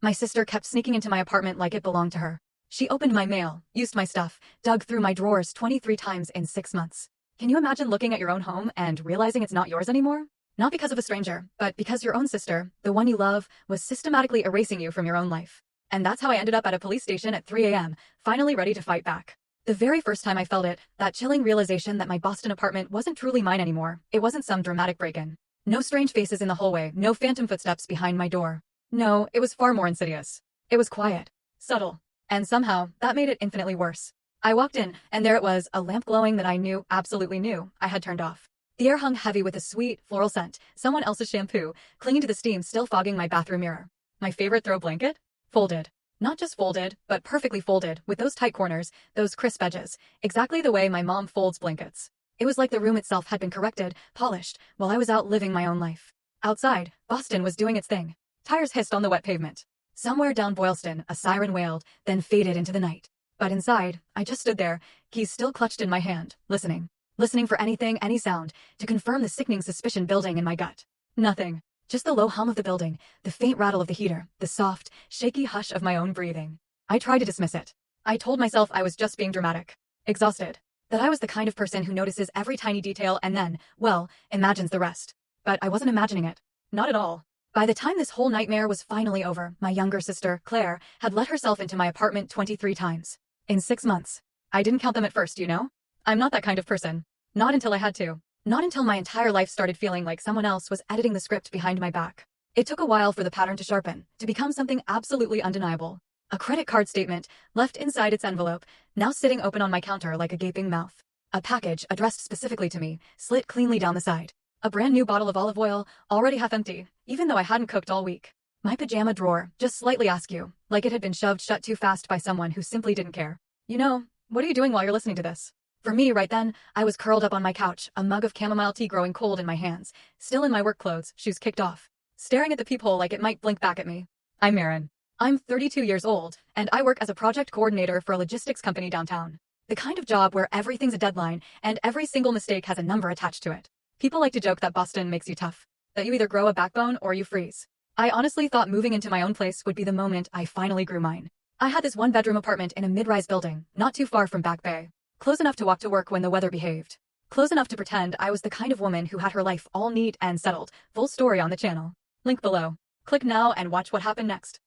My sister kept sneaking into my apartment like it belonged to her. She opened my mail, used my stuff, dug through my drawers 23 times in 6 months. Can you imagine looking at your own home and realizing it's not yours anymore? Not because of a stranger, but because your own sister, the one you love, was systematically erasing you from your own life. And that's how I ended up at a police station at 3 a.m., finally ready to fight back. The very first time I felt it, that chilling realization that my Boston apartment wasn't truly mine anymore. It wasn't some dramatic break-in. No strange faces in the hallway, no phantom footsteps behind my door. No, it was far more insidious. It was quiet, subtle, and somehow that made it infinitely worse. I walked in, and there it was, a lamp glowing that I knew, absolutely knew, I had turned off. The air hung heavy with a sweet, floral scent, someone else's shampoo, clinging to the steam still fogging my bathroom mirror. My favorite throw blanket? Folded. Not just folded, but perfectly folded, with those tight corners, those crisp edges, exactly the way my mom folds blankets. It was like the room itself had been corrected, polished, while I was out living my own life. Outside, Boston was doing its thing. Tires hissed on the wet pavement. Somewhere down Boylston, a siren wailed, then faded into the night. But inside, I just stood there, keys still clutched in my hand, listening. Listening for anything, any sound, to confirm the sickening suspicion building in my gut. Nothing. Just the low hum of the building, the faint rattle of the heater, the soft, shaky hush of my own breathing. I tried to dismiss it. I told myself I was just being dramatic. Exhausted. That I was the kind of person who notices every tiny detail and then, well, imagines the rest. But I wasn't imagining it. Not at all. By the time this whole nightmare was finally over, my younger sister, Claire, had let herself into my apartment 23 times. In 6 months. I didn't count them at first, you know? I'm not that kind of person. Not until I had to. Not until my entire life started feeling like someone else was editing the script behind my back. It took a while for the pattern to sharpen, to become something absolutely undeniable. A credit card statement, left inside its envelope, now sitting open on my counter like a gaping mouth. A package, addressed specifically to me, slit cleanly down the side. A brand new bottle of olive oil, already half empty, even though I hadn't cooked all week. My pajama drawer, just slightly askew, like it had been shoved shut too fast by someone who simply didn't care. You know, what are you doing while you're listening to this? For me, right then, I was curled up on my couch, a mug of chamomile tea growing cold in my hands, still in my work clothes, shoes kicked off, staring at the peephole like it might blink back at me. I'm Marin. I'm 32 years old, and I work as a project coordinator for a logistics company downtown. The kind of job where everything's a deadline, and every single mistake has a number attached to it. People like to joke that Boston makes you tough, that you either grow a backbone or you freeze. I honestly thought moving into my own place would be the moment I finally grew mine. I had this one-bedroom apartment in a mid-rise building, not too far from Back Bay. Close enough to walk to work when the weather behaved. Close enough to pretend I was the kind of woman who had her life all neat and settled. Full story on the channel. Link below. Click now and watch what happened next.